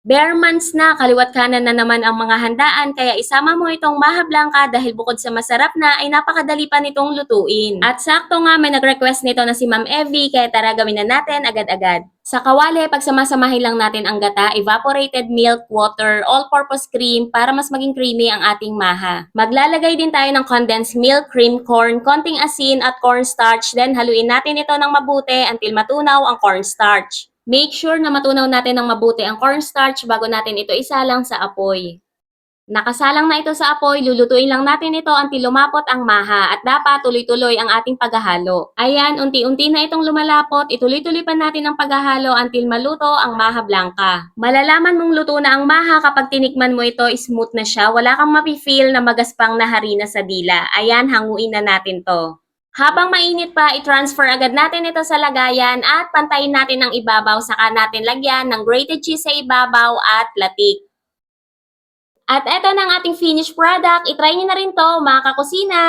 Bare months na, kaliwat kanan na naman ang mga handaan kaya isama mo itong maha blanca dahil bukod sa masarap na ay napakadali pa nitong lutuin. At sakto nga may nag-request nito na si Ma'am Evie kaya tara gawin na natin agad-agad. Sa kawali, pagsamasamahin lang natin ang gata, evaporated milk, water, all-purpose cream para mas maging creamy ang ating maha. Maglalagay din tayo ng condensed milk, cream corn, konting asin at cornstarch, then haluin natin ito ng mabuti until matunaw ang cornstarch. Make sure na matunaw natin ng mabuti ang cornstarch bago natin ito isalang sa apoy. Nakasalang na ito sa apoy, lulutuin lang natin ito until lumapot ang maha at dapat tuloy-tuloy ang ating paghahalo. Ayan, unti-unti na itong lumalapot, ituloy-tuloy pa natin ang paghahalo until maluto ang maha blanca. Malalaman mong luto na ang maha kapag tinikman mo ito, smooth na siya, wala kang mapifeel na magaspang na harina sa dila. Ayan, hanguin na natin to. Habang mainit pa, i-transfer agad natin ito sa lagayan at pantayin natin ang ibabaw, saka natin lagyan ng grated cheese sa ibabaw at latik. At eto na ang ating finished product. I-try nyo na rin to, mga kakusina!